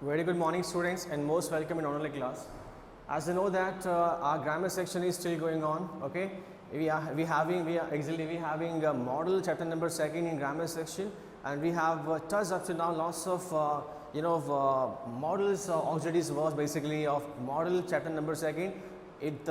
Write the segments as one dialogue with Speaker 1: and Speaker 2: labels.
Speaker 1: Very good morning, students, and most welcome in online class. As you know that our grammar section is still going on. Okay, we are having model chapter number 2 in grammar section, and we have touched up to now lots of models, auxiliaries verbs basically of model chapter number 2. It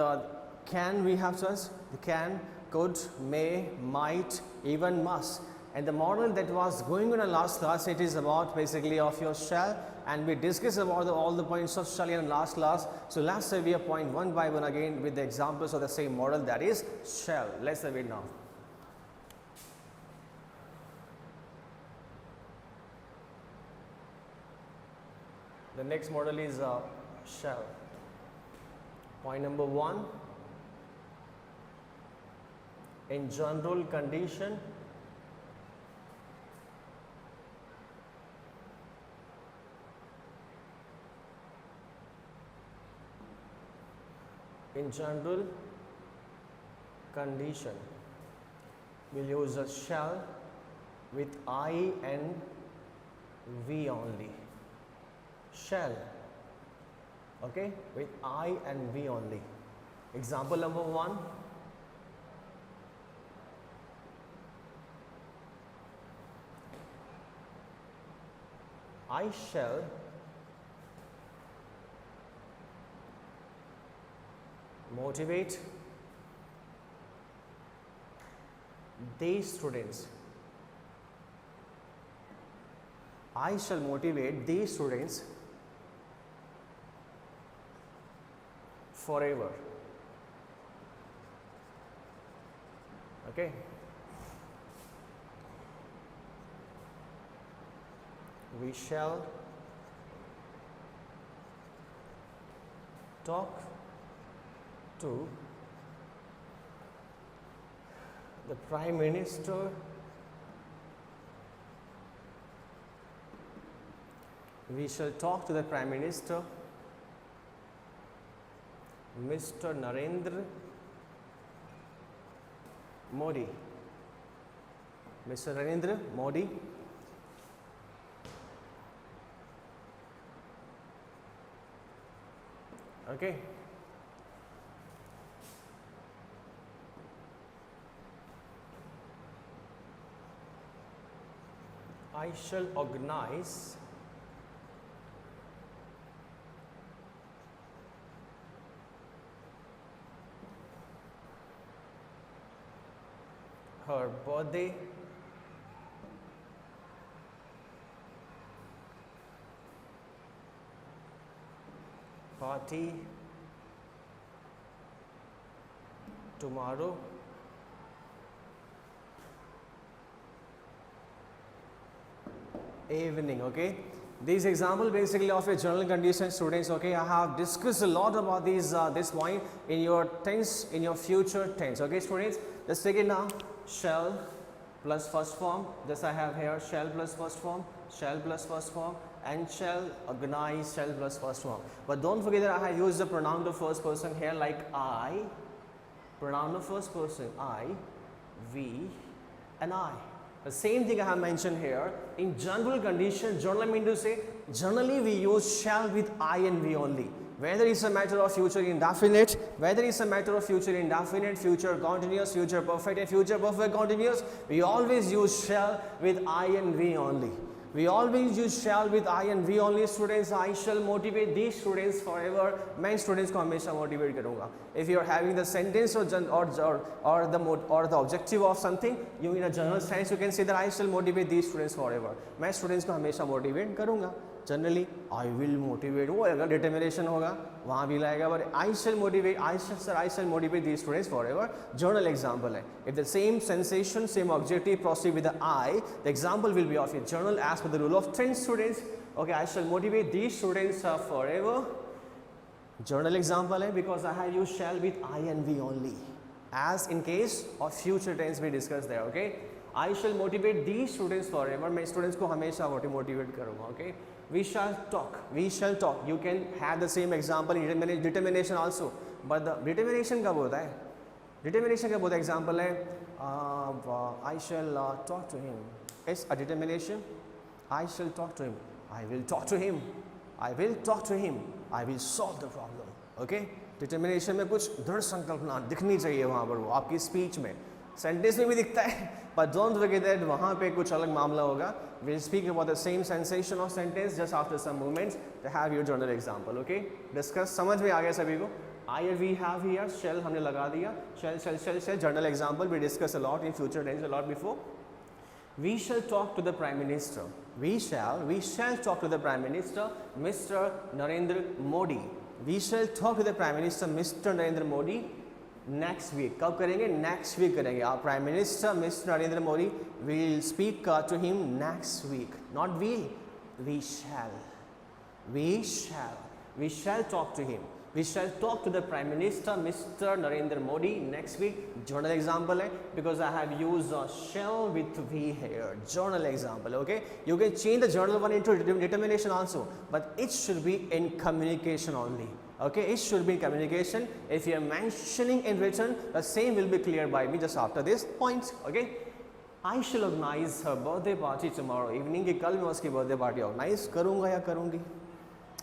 Speaker 1: can we have touched the can, could, may, might, even must. And the model that was going on in last class, it is about basically of your shall, and we discussed about all the points of shall in last class. So let's review a point one by one again with the examples of the same model, that is shall. Let's review it now. The next model is shall. Point number one, in general condition, in general condition, we'll use a shall with I and V only. Shall, okay, with I and V only. Example number one, I shall motivate these students. I shall motivate these students forever. Okay. We shall talk to the Prime Minister we shall talk to the Prime Minister Mr. Narendra Modi. Mr. Narendra Modi okay. I shall organize her birthday party tomorrow evening. Okay, these example basically of a general condition, students. Okay, I have discussed a lot about these this point in your tense, in your future tense. Okay, students, let's take it now. Shall plus first form, this I have here, shall plus first form, shall plus first form, and shall organize, shall plus first form. But don't forget that I have used the pronoun of first person here, like I, pronoun of first person, I, we, and I. The same thing I have mentioned here. In general condition, general I mean to say, generally we use shall with I and we only. Whether it's a matter of future indefinite, whether it's a matter of future indefinite, future continuous, future perfect, and future perfect continuous, we always use shall with I and we only. We always use shall with I and we only, students. I shall motivate these students forever. मैं students को हमेशा motivate करूँगा. If you are having the sentence or the objective of something, you in a general sense you can say that I shall motivate these students forever. मैं students को हमेशा motivate करूँगा. Generally, I will motivate. वो अगर determination होगा, वहाँ भी लाएगा. But I shall motivate. I shall motivate these students forever. Journal example है. If the same sensation, same objective proceed with the I, the example will be of a journal as per the rule of 10 students. Okay, I shall motivate these students forever. Journal example है because I have used shall with I and we only. As in case of future tense we discussed there. Okay, I shall motivate these students forever. मैं students को हमेशा motivate करूँगा. Okay. We shall talk. We shall talk. You can have the same example in determination also. But the determination कब होता है? Determination कब होता है? Example है I shall talk to him. It's a determination. I shall talk to him. I will talk to him. I will talk to him, I will solve the problem. Okay, determination में कुछ दृढ़ संकल्पना दिखनी चाहिए वहाँ पर, वो आपकी स्पीच में, सेंटेंस में भी दिखता है, but don't forget that वहाँ पे कुछ अलग मामला होगा. We'll speak about the same sensation of sentence just after some moments to have your journal example. Okay, discuss. समझ में आ गया सभी को? I we have here shall हमने लगा दिया, shall journal example we discuss a lot in future tense, a lot before. We shall talk to the Prime Minister. We shall talk to the Prime Minister, Mr. Narendra Modi. We shall talk to the Prime Minister, Mr. Narendra Modi next week. कब करेंगे? Next week करेंगे. Our Prime Minister, Mr. Narendra Modi, will speak to him next week. Not will, we shall. We shall. We shall talk to him. We shall talk to the Prime Minister, Mr. Narendra Modi next week. Journal example है, because I have used shall with we here. Journal example, okay? You can change the journal one into determination also, but it should be in communication only. Okay, it should be in communication. If you are mentioning in written, the same will be clear by me just after this point. Okay, I shall organize her birthday party tomorrow evening. कि कल मैं उसकी birthday party organize करूँगा या करूँगी?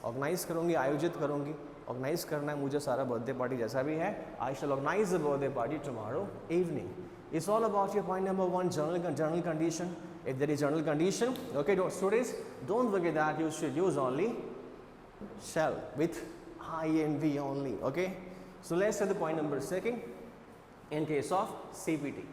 Speaker 1: Organize करूँगी, आयोजित करूँगी. Organize करना है मुझे सारा birthday party जैसा भी है. I shall organize the birthday party tomorrow evening. It's all about your point number one, general condition. If there is general condition, okay, students, don't forget that you should use only shall with INV only. Okay, so let's say the point number second in case of CPT.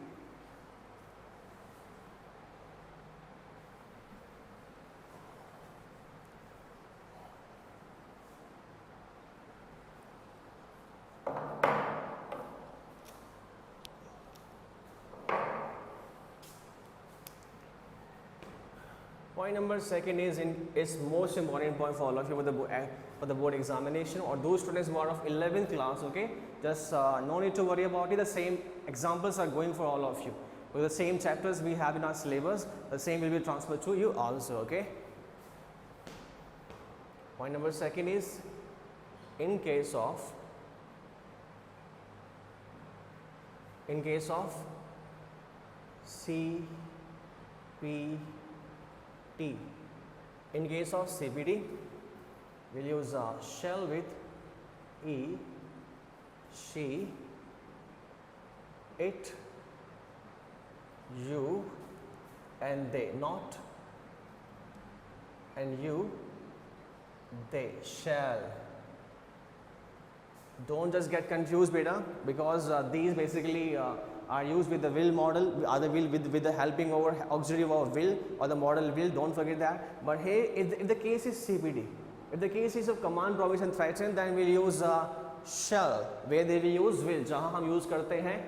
Speaker 1: Point number second is most important point for all of you for the board examination, or those students who are of 11th class. Okay, just no need to worry about it. The same examples are going for all of you. With the same chapters we have in our syllabus, the same will be transferred to you also. Okay. Point number second is in case of CPT. In case of CPT, we'll use shall with he, she, it, you and they. Not and you, they. Shall. Don't just get confused, beta, because these basically are used with the will model, either will with the helping over auxiliary of will or the model will. Don't forget that. But hey, if the case is CPT, if the case is of command, promise and threaten, then we'll use shall. Where they will use will, जहाँ हम use करते हैं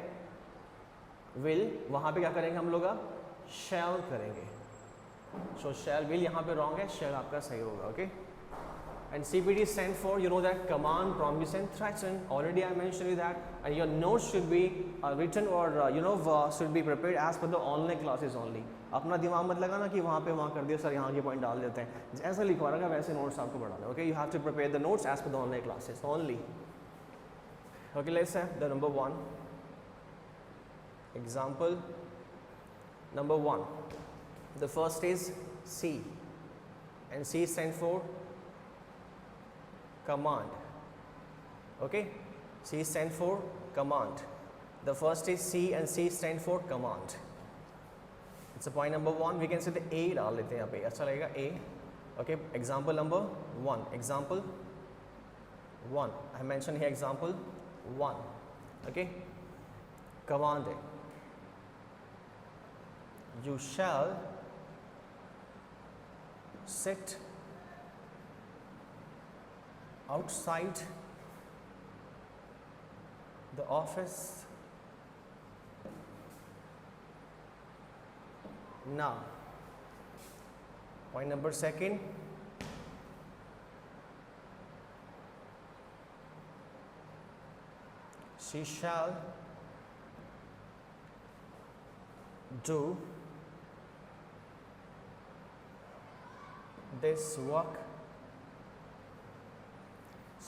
Speaker 1: will, वहाँ पे क्या करेंगे हम लोग? Shall करेंगे. So shall will यहाँ पे wrong है, shall आपका सही होगा. Okay. And CPT stand for, you know that, command, promise and threaten. Already I mentioned you that. And your notes should be written or should be prepared as per the online classes only. अपना दिमाग मत लगाना कि वहाँ पे वहाँ कर दिया सर, यहाँ के पॉइंट डाल देते हैं. जैसा लिखवा रहेगा वैसे नोट्स आपको बढ़ाना. Okay, you have to prepare the notes as per the online classes only. Okay, let's have the number one. Example number one. The first is C, and C stands for command. Okay, C stands for command. The first is C and C stands for command. It's a point number one. We can say the A डाल लेते हैं यहाँ पे, अच्छा लगेगा A. Okay, example number one. Example one. I mentioned here example one. Okay, command है. You shall sit outside the office now. Point number second. She shall do this work.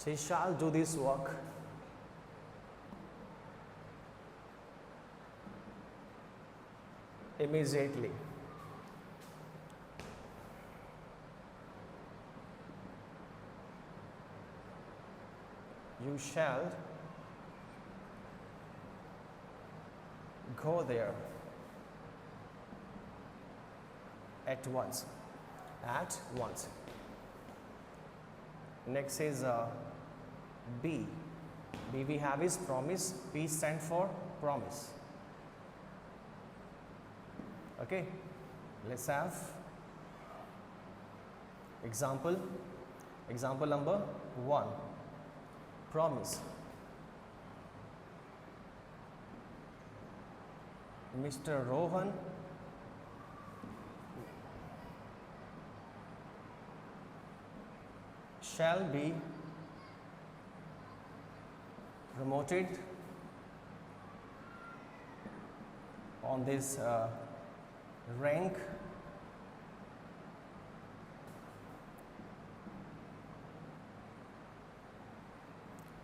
Speaker 1: She shall do this work immediately. You shall go there at once. At once. Next is B. B we have is promise. P stand for promise. Okay. Let's have example. Example number 1. Promise. Mr. Rohan shall be promoted on this rank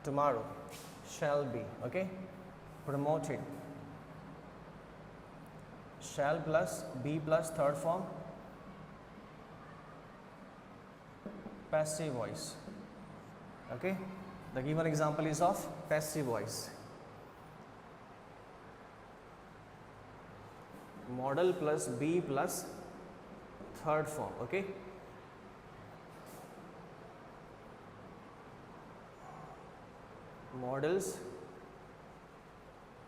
Speaker 1: tomorrow. Shall be, okay, promoted. Shall plus be plus third form passive voice. Okay, the given example is of passive voice. Model plus be plus third form. Okay, models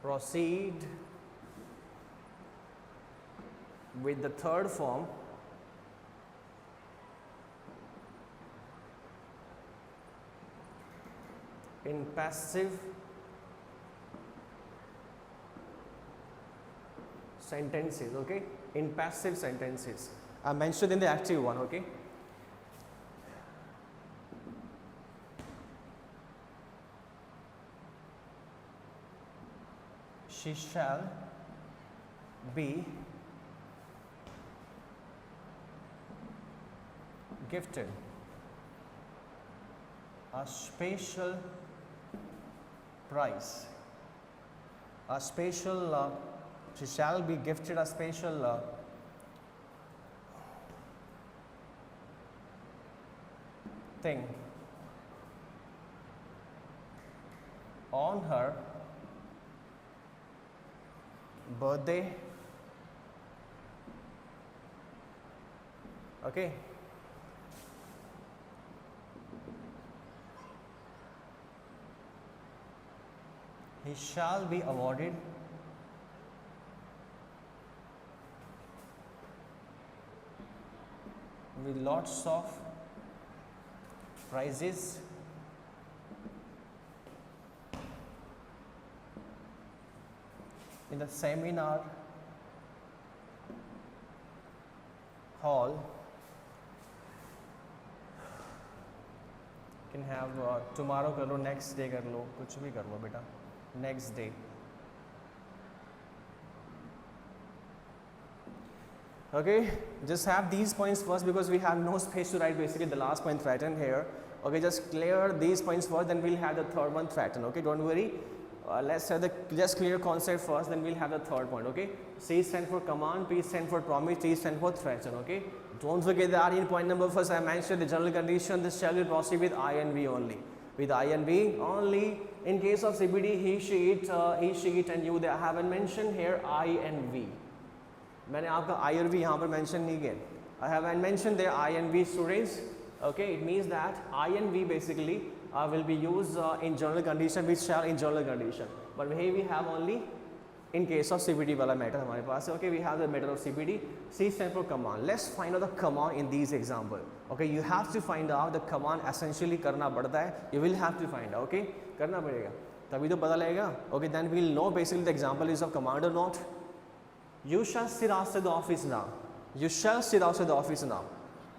Speaker 1: proceed with the third form in passive sentences. Okay, in passive sentences. I mentioned in the active one. Okay, she shall be gifted a special prize. A special, she shall be gifted a special thing on her birthday. Okay. He shall be awarded with lots of prizes in the seminar hall. You can have tomorrow कर लो, next day कर लो, कुछ भी कर लो बेटा, next day. Okay, just have these points first because we have no space to write basically the last point threatened here. Okay, just clear these points first, then we'll have the third one threatened. Okay, don't worry. Let's have the just clear concept first, then we'll have the third point. Okay, C stands for command, P stands for promise, T stands for threaten. Okay, don't forget that in point number first I mentioned the general condition. This shall will proceed with I and V only. With I and V only. In case of CBD, he, she, it, and you. They haven't mentioned here I and V. मैंने आपका I और V यहाँ पर mention नहीं किया. I haven't mentioned there I and V, students. Okay, it means that I and V basically will be used in general condition, which shall in general condition. But here we have only in case of CBD वाला matter हमारे पास. Okay, we have the matter of CBD. C stands for command. Let's find out the command in these example. Okay, you have to find out the command essentially करना पड़ता है. You will have to find out. Okay, करना पड़ेगा. तभी तो पता लगेगा. Okay, then we'll know basically the example is of command or not. You shall sit outside the office now. You shall sit outside the office now.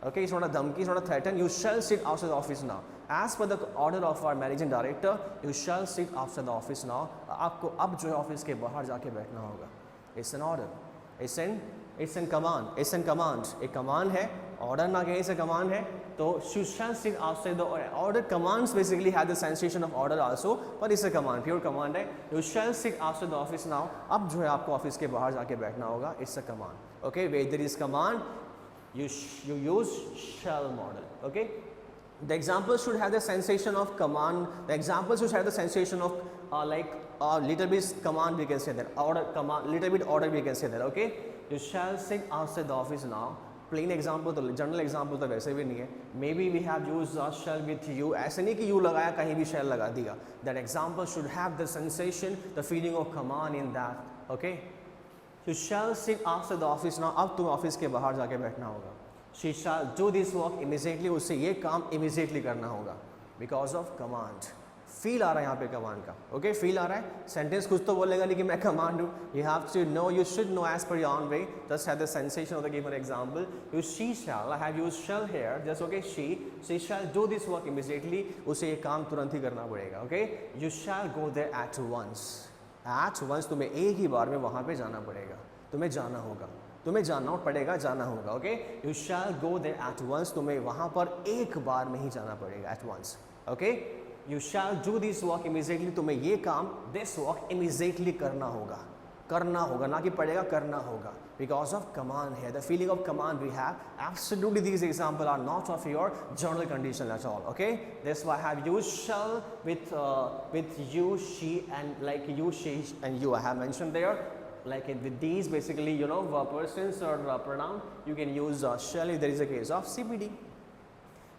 Speaker 1: Okay, it's not a dhamki, it's not a threaten. You shall sit outside the office now. As per the order of our managing director, you shall sit outside the office now. आपको अब जो है office के बाहर जाके बैठना होगा. It's an order. It's in command. It's in command. एक command है. Order ना कहीं से command है. तो you shall sit outside the order. Commands basically have the sensation of order also, but it's a command. Pure command है. You shall sit outside the office now. अब जो है आपको ऑफिस के बाहर जाके बैठना होगा. It's a command. Okay, where there is command, you use shall model. Okay. The example should have the sensation of command. The example should have the sensation of like little bit command, we can say that, order, command, little bit order, we can say that. Okay, you shall sit outside the office now. Plain example तो general example तो वैसे भी नहीं है. Maybe we have use shall with you. ऐसे नहीं कि you लगाया कहीं भी शेल लगा दिया. That example should have the sensation, the feeling of command in that. Okay, you shall sit after the office now. अब तुम ऑफिस के बाहर जाके बैठना होगा. She shall do this work immediately. उससे ये काम इमीजिएटली करना होगा बिकॉज ऑफ कमांड. फील आ रहा है यहाँ पे कमांड का. ओके, फील आ रहा है. सेंटेंस कुछ तो बोलेगा नहीं कि मैं कमांड हूँ. You have to know, you should know as per your own way. Just have the sensation of the given example. You she shall, I have used shall here. Just okay, she shall do this work immediately. उसे ये काम तुरंत ही करना पड़ेगा. Okay, you shall go there at once. At once, तुम्हें एक ही बार में वहाँ पे जाना पड़ेगा. तुम्हें जाना होगा, तुम्हें जाना पड़ेगा, जाना होगा. Okay, you shall go there at once. तुम्हें वहाँ पर एक बार में ही जाना पड़ेगा. At once. Okay, You shall do this work immediately. तुम्हें ये काम, this work immediately करना होगा. करना होगा, ना कि पड़ेगा, करना होगा. Because of command here, the feeling of command we have. Absolutely, these examples are not of your general condition at all. Okay, that's why I have used shall with you, she, and like you, she, and you. I have mentioned there. Like with these, basically, you know, persons or pronoun, you can use shall if there is a case of CPD.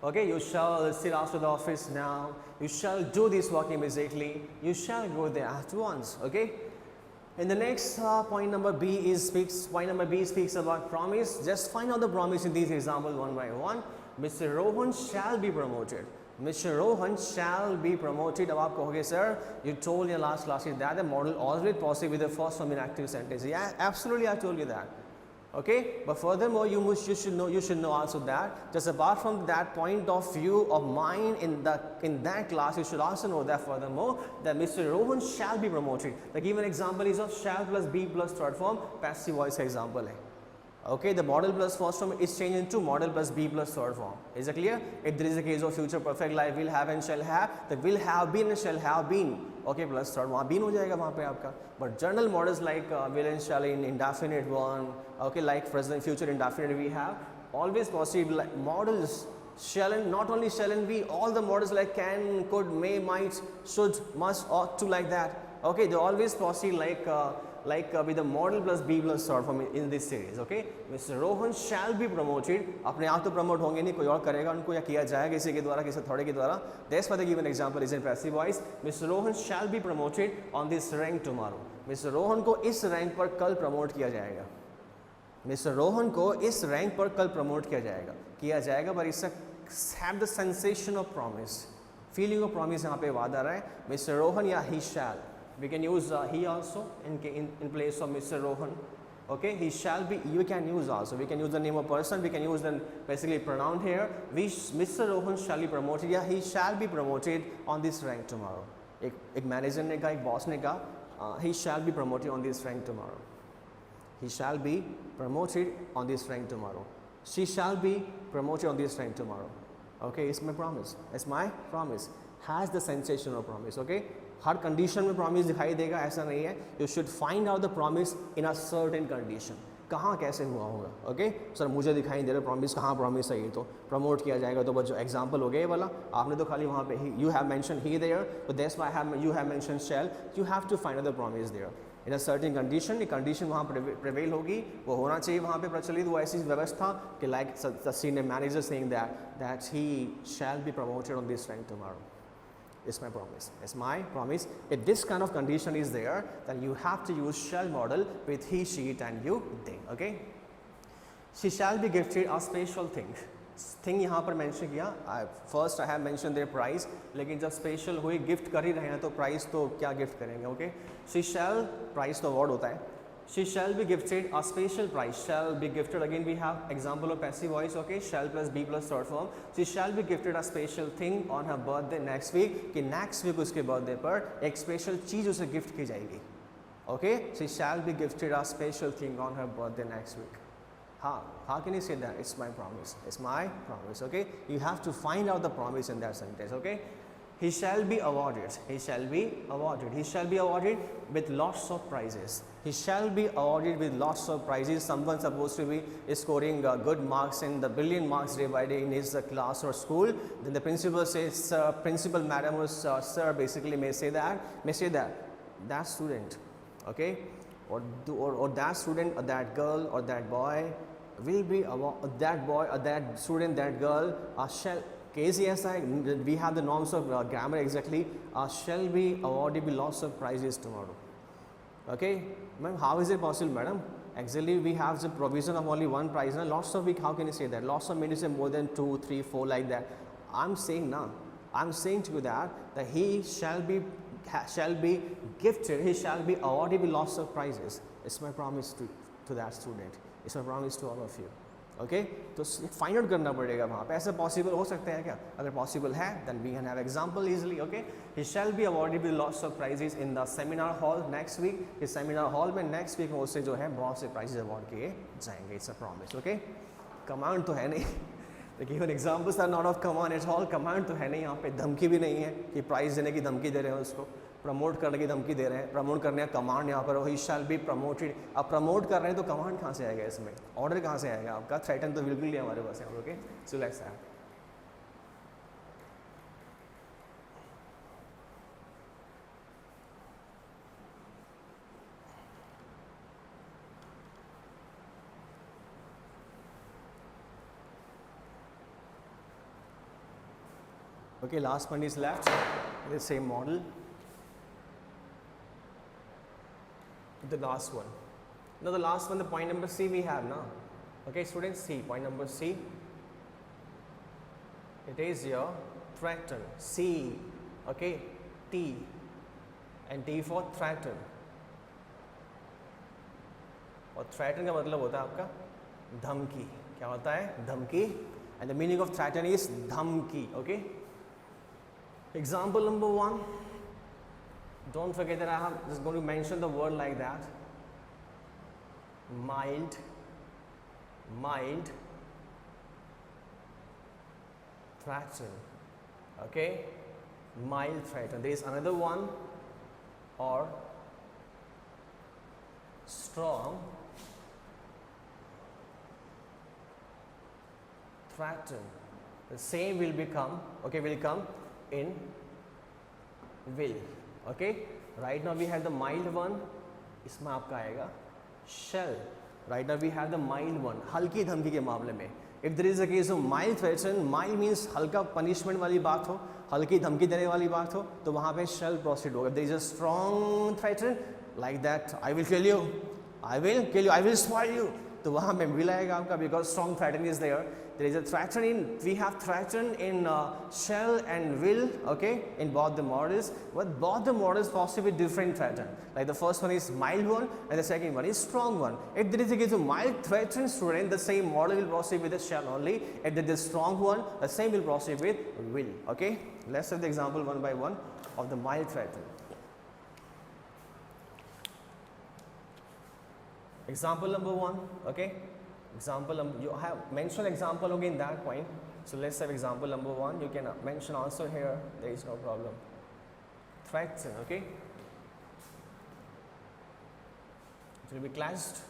Speaker 1: Okay, you shall sit after the office now. You shall do this work immediately. You shall go there at once. Okay. And the next point number B speaks about promise. Just find out the promise in these examples one by one. Mr. Rohan shall be promoted. Mr. Rohan shall be promoted. अब आप कहोगे sir, you told in your last class that the model always proceed with the first form in active sentence. Yeah, absolutely, I told you that. Okay, but furthermore, you should know also that just apart from that point of view of mine in that class, you should also know that furthermore that Mr. Rohan shall be promoted. The given example is of shall plus be plus third form passive voice example hai. Okay, the model plus first form is changed into model plus be plus third form. Is it clear? If there is a case of future perfect like will have and shall have, the will have been and shall have been. Okay, plus third वहाँ been हो जाएगा वहाँ पे आपका. But general models like will and shall in indefinite one. Okay, like present future indefinite we have always possible like models shall and not only shall and be, all the models like can, could, may, might, should, must, ought to, like that. Okay, they always proceed like with the model plus be plus third form in this series. Okay, Mr. Rohan shall be promoted. अपने आप तो promote होंगे नहीं, कोई और करेगा उनको या किया जाएगा किसी के द्वारा, किसी थोड़े के द्वारा. That's why the given example is in passive voice. Mr. Rohan shall be promoted on this rank tomorrow. Mr. Rohan को इस रैंक पर कल प्रमोट किया जाएगा. Mr. Rohan को इस रैंक पर कल प्रमोट किया जाएगा, but it's have the sensation of promise. Feeling of promise यहाँ पे वादा रहा है. Mr. Rohan या he shall. We can use he also in place of Mr. Rohan. Okay, he shall be, you can use also. We can use the name of person, we can use the basically pronoun here. Mr. Rohan shall be promoted या he shall be promoted on this rank tomorrow. एक manager ने कहा, एक boss ने कहा, he shall be promoted on this rank tomorrow. He shall be promoted on this rank tomorrow. She shall be promoted on this rank tomorrow. Okay, it's my promise. It's my promise. Has the sensation of promise. Okay, her condition में promise दिखाई देगा ऐसा नहीं है. You should find out the promise in a certain condition. कहाँ कैसे हुआ होगा. ओके, सर मुझे दिखाई दे रहा प्रॉमिस, कहाँ प्रॉमिस है ये तो प्रमोट किया जाएगा. तो बस जो एग्जांपल हो गया ये वाला, आपने तो खाली वहाँ पे यू हैव मेंशन ही देयर, तो that's why you have mention shall. You have to find out the promise there in a certain condition. ये कंडीशन वहाँ प्रिवेल होगी, वो होना चाहिए वहाँ पे प्रचलित वो ऐसी व्यवस्था कि like the senior manager saying that he shall be promoted on this rank tomorrow. It's my promise. It's my promise. If this kind of condition is there, then you have to use shall model with he, she, it, and you, they. Okay. She shall be gifted a special thing. Thing यहाँ पर mention किया. First I have mentioned their price. लेकिन जब special हुई gift कर ही रहे हैं तो price तो क्या gift करेंगे. Okay. She shall, price तो award होता है. She shall be gifted a special prize. Shall be gifted, again we have example of passive voice. Okay, shall plus be plus third form. She shall be gifted a special thing on her birthday next week. कि next week उसके birthday पर एक special चीज़ उसे gift की जाएगी. Okay, she shall be gifted a special thing on her birthday next week. How can you say that? It's my promise. It's my promise. Okay, you have to find out the promise in that sentence. Okay, He shall be awarded. He shall be awarded. He shall be awarded with lots of prizes. He shall be awarded with lots of prizes. Someone supposed to be scoring good marks in the brilliant marks day by day in his class or school. Then the principal says, sir, principal, madam, or sir, basically may say that student, okay, or that student or that girl or that boy will be that boy or that student, that girl shall. KCSI, we have the norms of grammar exactly, shall be awarded with lots of prizes tomorrow. Okay, ma'am, how is it possible, madam? Actually, we have the provision of only one prize. Lots of week, how can you say that? Lots of means more than 2, 3, 4 like that. I'm saying now, I'm saying to you that he shall be gifted, he shall be awarded with lots of prizes. It's my promise to that student. It's my promise to all of you. Okay तो find out करना पड़ेगा वहाँ पे. ऐसा possible हो सकता है क्या? अगर पॉसिबल है then we can have example easily. Okay, he shall be awarded with lots of prizes in the seminar hall next week. इस सेमिनार हॉल में नेक्स्ट वीक में उससे जो है बहुत से प्राइजेस अवॉर्ड किए जाएंगे. It's a promise. Okay, command तो है नहीं, देखिए even examples are not of command at all. Command तो है नहीं यहाँ पे, धमकी भी नहीं है कि प्राइज देने की धमकी दे रहे हैं उसको, प्रमोट करने की धमकी दे रहे हैं. प्रमोट करने का कमांड यहाँ पर ही शैल बी प्रमोटेड. आप प्रमोट कर रहे हैं तो कमांड कहाँ से आएगा इसमें? ऑर्डर कहाँ से आएगा आपका? थ्रेटन तो बिल्कुल नहीं हमारे पास है. Okay, so let's that. Okay, last one is left, the same model. The last one. Now the last one, the point number C we have now. Okay, students, C, point number C. It is your threaten. C, okay, T, and T for threaten. और threaten का मतलब होता है आपका धमकी. क्या होता है? धमकी. And the meaning of threaten is धमकी. Okay. Example number 1. Don't forget that I have just going to mention the word like that. Mild, mild, threaten. Okay, mild threaten. There is another one, or strong threaten. The same will become, okay, will come in will. Okay, right now we have the mild one. इसमें आपका आएगा shall. Right now we have the mild one. हल्की धमकी के मामले में, if there is a case of mild threaten, mild means हल्का punishment वाली बात हो, हल्की धमकी देने वाली बात हो, तो वहाँ पे shall proceed होगा. There is a strong threaten like that, I will kill you, I will kill you, I will spoil you, तो वहाँ में will आएगा आपका, because strong threaten is there. There is a threaten in, we have threaten in shall and will, okay, in both the models. But both the models possibly different threaten. Like the first one is mild one and the second one is strong one. If there is a case of mild threaten student, the same model will proceed with the shall only. If there is a strong one, the same will proceed with will. Okay, let's have the example one by one of the mild threaten. Example number 1, okay. Example, you have mentioned example again in that point. So let's have example number 1. You can mention answer here. There is no problem. Threaten, okay. It will be clashed.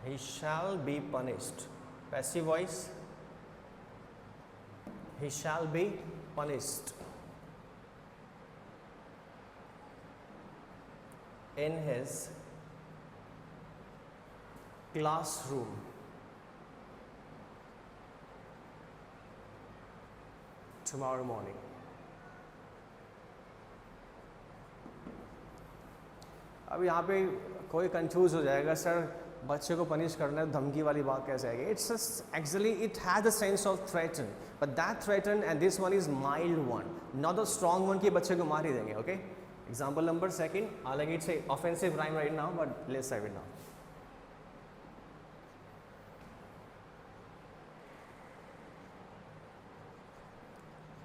Speaker 1: He shall be punished. Passive voice. He shall be punished in his classroom tomorrow morning. अब यहाँ पे कोई confuse हो जाएगा, sir बच्चे को punish करना है, धमकी वाली बात कैसे आएगी? It's actually it has the sense of threaten, but that threaten and this one is mild one, not the strong one कि बच्चे को मार ही देंगे. Okay, example number 2. हालांकि it's a offensive rhyme right now, but let's have it now.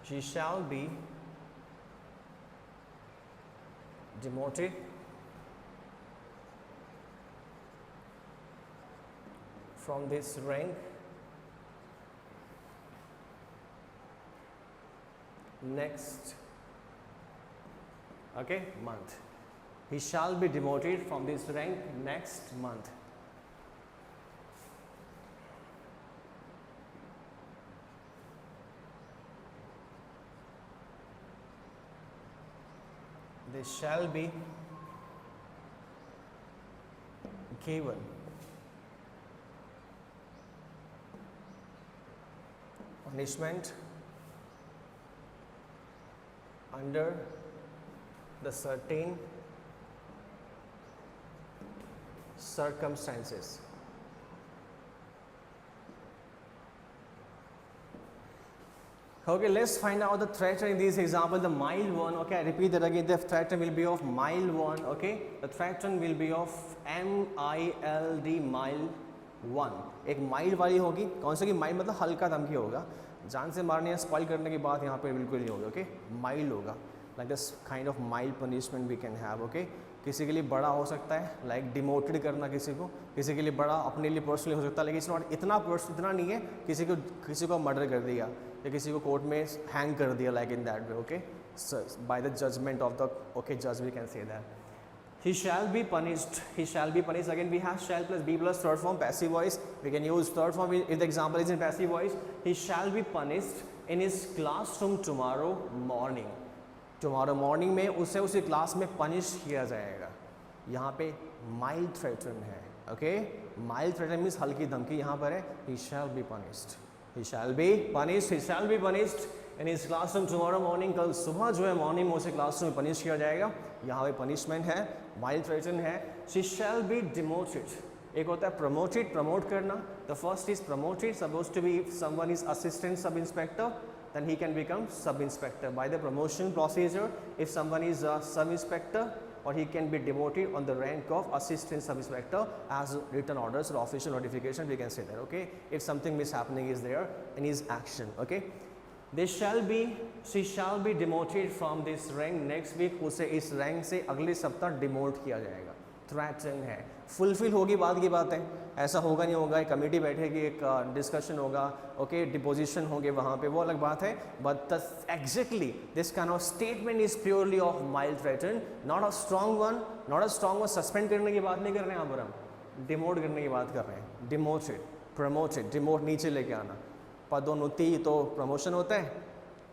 Speaker 1: She shall be demoted from this rank next, okay, month. He shall be demoted from this rank next month. They shall be given punishment under the certain circumstances. Okay, let's find out the threat in this example, the mild one. Okay, I repeat that again. The threat will be of mild one. Okay, the threat will be of mild, mild one. एक mild वाली होगी. कौन सा की mild मतलब हल्का धमकी होगा. जान से मारने या स्पॉइल करने की बात यहाँ पे बिल्कुल नहीं होगी. Okay, mild होगा. Like this kind of mild punishment we can have. Okay, किसी के लिए बड़ा हो सकता है, like demoted करना किसी के लिए बड़ा अपने लिए पर्सनली हो सकता है, लेकिन इट्स नॉट इतना नहीं है किसी को मर्डर कर दिया या किसी को कोर्ट में हैंग कर दिया, like in that way. Okay, so by the judgment of the judge we can say that. He shall be punished. He shall be punished. Again, we have shall plus be plus third form passive voice. We can use third form if the example is in passive voice. He shall be punished in his classroom tomorrow morning. Tomorrow morning में उसे उसी class में punish किया जाएगा. यहाँ पे mild threaten है. Okay, mild threaten means हल्की धमकी यहाँ पर है. He shall be punished. He shall be punished. He shall be punished in his classroom tomorrow morning. कल सुबह जो है मॉर्निंग में उसे क्लासरूम में पनिश किया जाएगा. यहाँ पे पनिशमेंट है, माइल्ड थ्रेटन है. She shall be demoted. एक होता है promoted, प्रमोट करना. The first is promoted, supposed to be if someone is assistant sub inspector, then he can become sub inspector by the promotion procedure. If someone is a sub inspector, or he can be demoted on the rank of assistant sub inspector as written orders or official notification, we can say that. Okay, if something mishappening is there in his action. Okay, she shall be demoted from this rank next week. उसे इस rank से अगले सप्ताह demote किया जाएगा. Threaten है, fulfil होगी बात की बात है. ऐसा होगा नहीं होगा, एक कमेटी बैठेगी, एक डिस्कशन होगा. ओके, डिपोजिशन होंगे वहाँ पे, वो अलग बात है. But exactly this kind of statement is purely of mild threaten, not a strong one. Suspend करने की बात नहीं कर रहे हैं यहाँ पर, हम डिमोट करने की बात कर रहे हैं. डिमोटेड, प्रमोटेड, डिमोट नीचे लेके आना. पदोन्नति तो प्रमोशन होता है,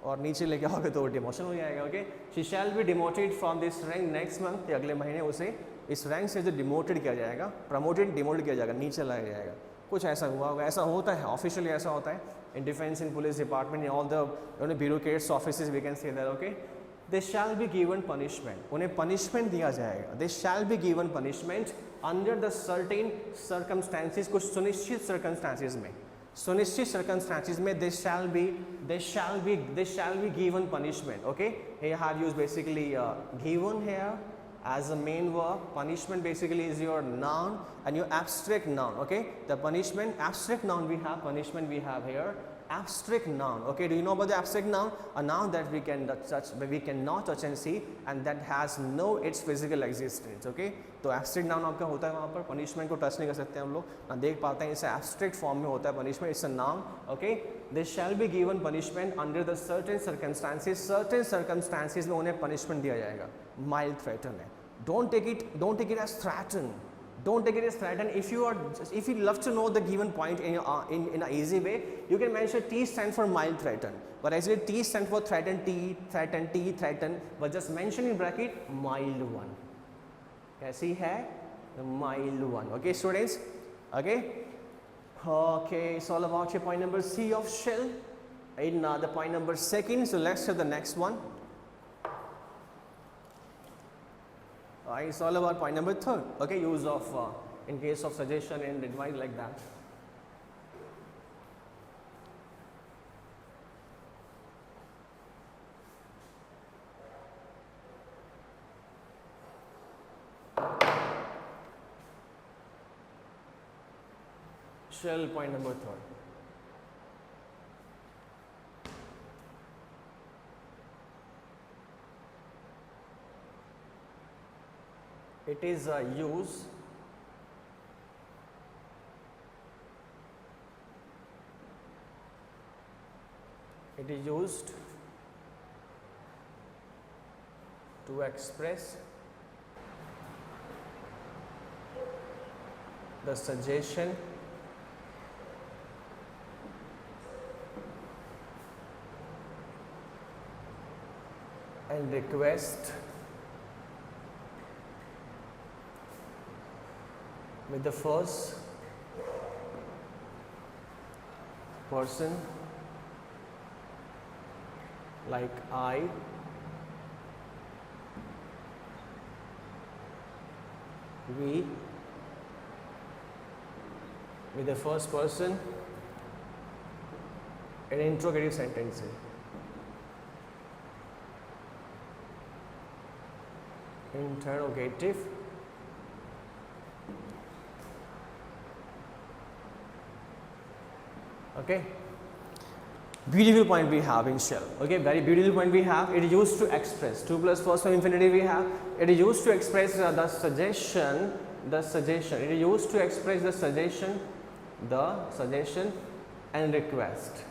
Speaker 1: और नीचे लेके आओगे तो डिमोशन हो जाएगा. Okay, she shall be demoted from this rank next month. अगले महीने उसे इस रैंक से जो डिमोटेड किया जाएगा, प्रमोटेड डिमोटेड किया जाएगा, नीचे लाया जाएगा. कुछ ऐसा हुआ होगा, ऐसा होता है ऑफिशियली, ऐसा होता है in defence, in police department, in all the bureaucrats offices we can say that. Okay, they shall be given punishment. उन्हें पनिशमेंट दिया जाएगा. They shall be given punishment under the certain circumstances. कुछ सुनिश्चित circumstances में, सुनिश्चित circumstances में they shall be given punishment. Okay, here I have used basically given here as a main verb. Punishment basically is your noun and your abstract noun. Okay, the punishment abstract noun we have, punishment we have here abstract noun. Okay, do you know about the abstract noun? A noun that we can touch, but we cannot touch and see, and that has no its physical existence. Okay, तो abstract noun आपका होता है वहाँ पर. punishment को touch नहीं कर सकते हम लोग, ना देख पाते हैं. इसे abstract form में होता है punishment. It's a noun. Okay, they shall be given punishment under the certain circumstances. certain circumstances में उन्हें punishment दिया जाएगा. mild threaten है. Don't take it as threaten. Don't take it as threaten. If you love to know the given point in an easy way, you can mention T stands for mild threaten. But actually T stands for threaten, T threaten. But just mention in bracket mild one. कैसी है? The mild one. Okay, students. Okay. Okay. It's all about your point number C of shell. In the point number second. So let's do the next one. It's all about point number third. Okay, use of in case of suggestion and advice like that. Shell point number third. It is used to express the suggestion and request with the first person like I, we, with the first person an interrogative sentence है. Interrogative okay. Beautiful point we have in shell. Okay, very beautiful point we have. It is used to express 2 plus first form infinitive we have. It is used to express the suggestion. It is used to express the suggestion and request.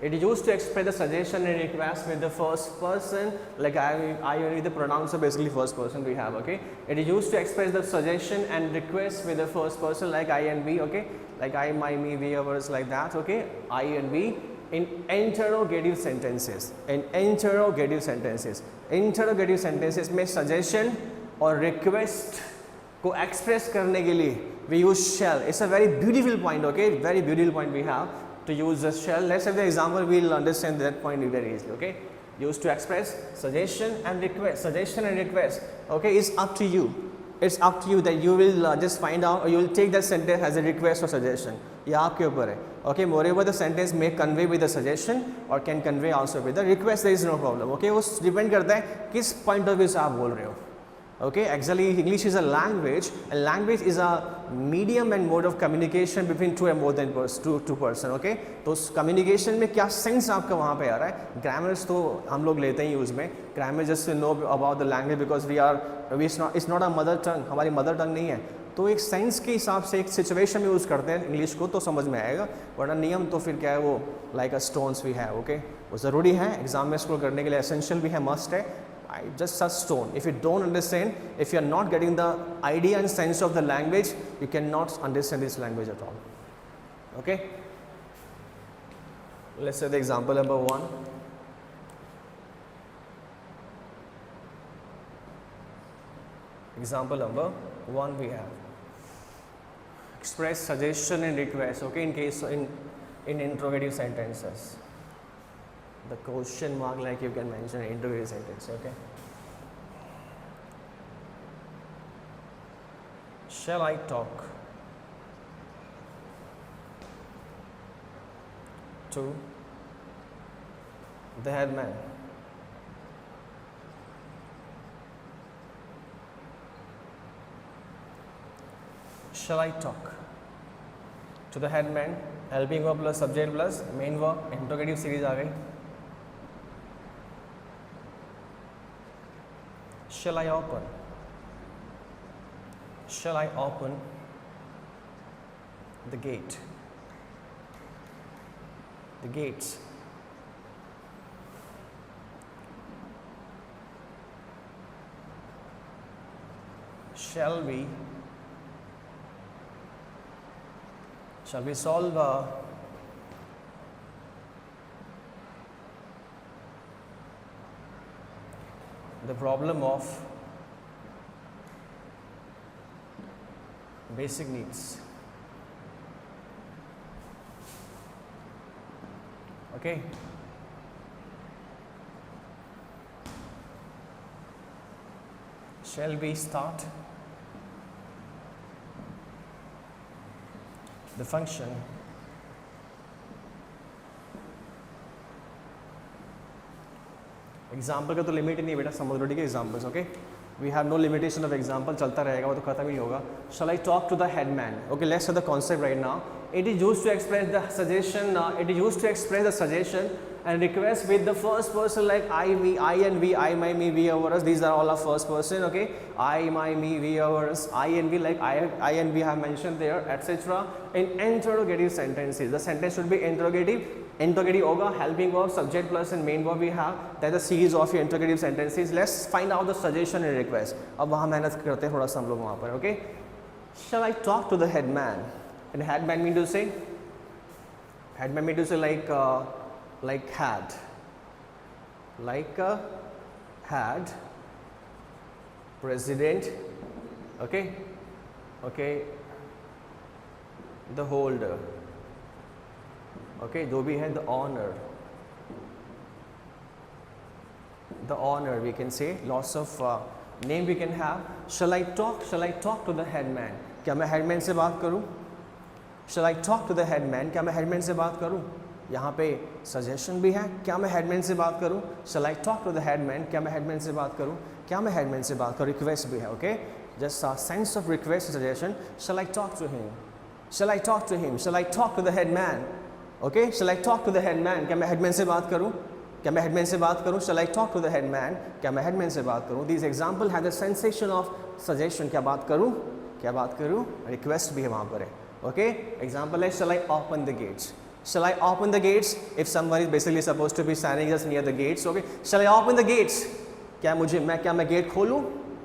Speaker 1: It is used to express the suggestion and request with the first person. Like I only the pronouns are basically first person we have. Okay, it is used to express the suggestion and request with the first person like I and we. Okay, like I, my, me, we, ours, like that. Okay, I and we in interrogative sentences. Interrogative sentences में suggestion और request को express करने के लिए we use shall. It's a very beautiful point. Okay, very beautiful point we have to use the shall. Let's have the example. We'll understand that point very easily. Okay, used to express suggestion and request. Okay, it's up to you. It's up to you that you will just find out or you will take that sentence as a request or suggestion. ये आपके ऊपर है. Okay, moreover the sentence may convey with a suggestion or can convey also with a request. There is no problem. Okay, वो depend करता है किस point of view से आप बोल रहे हो. Okay, actually English is a language, and language is a medium and mode of communication between two and more than two person. Okay, तो उस communication में क्या sense आपका वहाँ पे आ रहा है. Grammars तो हम लोग लेते हैं use में. Grammar just to know about the language because it's not a mother tongue. हमारी mother tongue नहीं है. तो एक सेंस के हिसाब से एक सिचुएशन में यूज़ करते हैं इंग्लिश को तो समझ में आएगा, वरना नियम तो फिर क्या है वो लाइक अ स्टोन्स भी है. ओके, वो ज़रूरी है एग्जाम में स्कोर करने के लिए, एसेंशियल भी है, मस्ट है. Just such stone. If you don't understand, if you are not getting the idea and sense of the language, you cannot understand this language at all. Okay. Let's say the example number 1. Example number 1 we have. Express suggestion and request. Okay, in case in interrogative sentences. The question mark like you can mention interrogative sentence. Okay. Shall I talk to the headman? Shall I talk to the headman? Helping verb plus subject plus main verb. Interrogative series आ गई. Shall I open? Shall I open the gate? The gates. Shall we solve the problem of basic needs? Okay. Shall we start the function example का तो limit ही नहीं बेटा, समझ लो. ठीक है, examples. Okay, we have no limitation of example, चलता रहेगा, वो तो खत्म ही होगा. Shall I talk to the headman. Okay, let's see the concept right now. It is used to express the suggestion. It is used to express the suggestion and request with the first person like I, me, I and we, I, my, me, we, our, us. These are all our first person, okay? I, my, me, we, our, us. I and we, like I and we have mentioned there, etc. In interrogative sentences, the sentence should be interrogative. Interrogative hoga, helping verb, subject plus and main verb we have. That's a series of your interrogative sentences. Let's find out the suggestion and request. अब वहाँ मेहनत करते हैं थोड़ा सा हम लोग वहाँ पर, okay? Shall I talk to the headman? And headman mean to say? Headman mean to say like had. Like had. President. Okay? Okay. The holder. Okay, जो भी है the honor. The honor we can say, lots of name we can have. Shall I talk to the headman? क्या मैं headman से बात करूँ? Shall I talk to the headman? क्या मैं headman से बात करूँ? यहाँ पे suggestion भी है, क्या मैं headman से बात करूँ? Shall I talk to the headman? क्या मैं headman से बात करूँ? क्या मैं headman से बात करूँ? Request भी है, okay? Just a sense of request, suggestion. Shall I talk to him? Shall I talk to him? Shall I talk to the headman? Okay? Shall I talk to the headman? क्या मैं headman से बात करूँ? क्या मैं headman से बात करूँ? Shall I talk to the headman? क्या मैं headman से बात करूँ? These example have the sensation of suggestion. क्या बात करूँ? क्या बात करूँ? Request भी है वहाँ पर है. Okay? Example है shall I open the gates? Shall I open the gates? If someone is basically supposed to be standing just near the gates. Okay? Shall I open the gates? क्या मैं gate खोलूँ?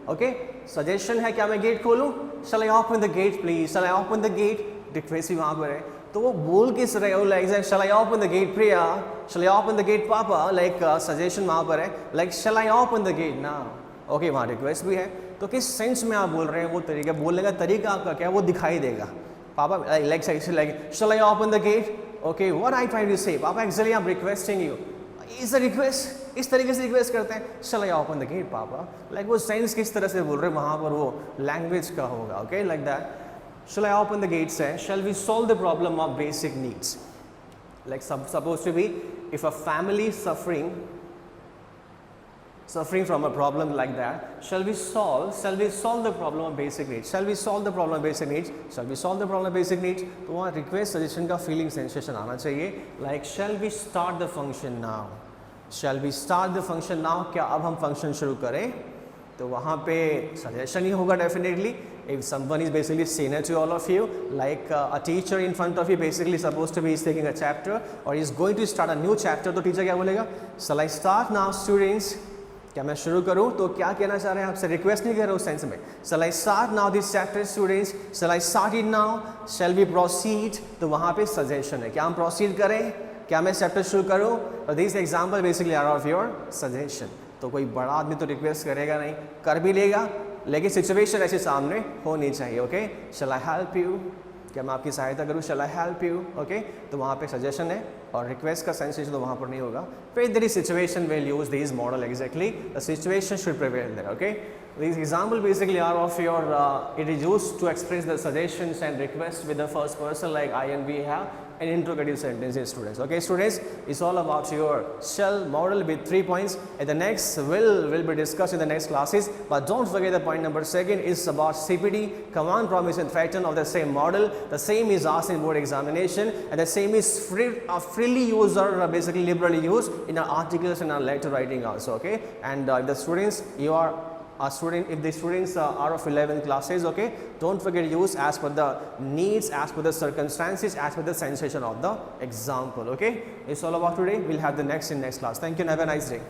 Speaker 1: Okay? Suggestion है क्या मैं gate खोलूँ? Shall I open the gate please? Shall I open the gate? Request भी वहाँ पर है. तो वो बोल किस रहे हो like shall I open the gate Priya? Shall I open the gate Papa? Like suggestion वहाँ पर है like shall I open the gate now? Okay, वहाँ request भी है. तो किस सेंस में आप बोल रहे हैं वो तरीका, बोलने का तरीका आपका क्या है वो दिखाई देगा. Papa like shall I open the gate? Okay, what I try to say, Papa actually I'm requesting you. Is a request. इस तरीके से रिक्वेस्ट करते हैं shall I open the gate Papa? Like वो सेंस किस तरह से बोल रहे हैं वहाँ पर वो लैंग्वेज का होगा. Okay, like that. Shall I open the gate say, shall we solve the problem of basic needs? Like supposed to be, if a family suffering from a problem like that, shall we solve the problem of basic needs? Shall we solve the problem of basic needs? Shall we solve the problem of basic needs? तो वहाँ request suggestion का feeling sensation आना चाहिए. Like shall we start the function now? Shall we start the function now? क्या अब हम function शुरू करें? तो वहाँ पे suggestion ही होगा definitely. If someone is basically senior to all of you, like a teacher in front of you basically supposed to be is taking a chapter or is going to start a new chapter, तो teacher क्या बोलेगा? Shall I start now students? क्या मैं शुरू करूँ? तो क्या कहना चाह रहे हैं आपसे? रिक्वेस्ट नहीं कर रहे उस सेंस में. Shall I start now this chapter students? Shall I start it now? Shall we proceed? तो वहाँ पे suggestion है. क्या हम proceed करें? क्या मैं चैप्टर शुरू करूँ? These example basically are of your suggestion. तो कोई बड़ा आदमी तो रिक्वेस्ट करेगा नहीं, कर भी लेगा लेकिन सिचुएशन ऐसे सामने होनी चाहिए. Okay, shall I help you? क्या मैं आपकी सहायता करूँ? Shall I help you? Okay, तो वहाँ पे सजेशन है और रिक्वेस्ट का सेंसेशन तो वहाँ पर नहीं होगा. फिर there is situation will use this model exactly. The situation should prevail there. Okay, these example basically are of your it is used to express the suggestions and requests with the first person like I and we have an interrogative sentence in students. Okay students, it's all about your shell model with 3 points, and the next will be discussed in the next classes. But don't forget the point number 2 is about CPD, command, promise and threaten of the same model. The same is asked in board examination and the same is freely used or basically liberally used in our articles and our letter writing also. Okay, and if the students you are a student, if the students are of 11 classes, okay, don't forget use as per the needs, as per the circumstances, as per the sensation of the example. Okay, it's all about today. We'll have the next in next class. Thank you and have a nice day.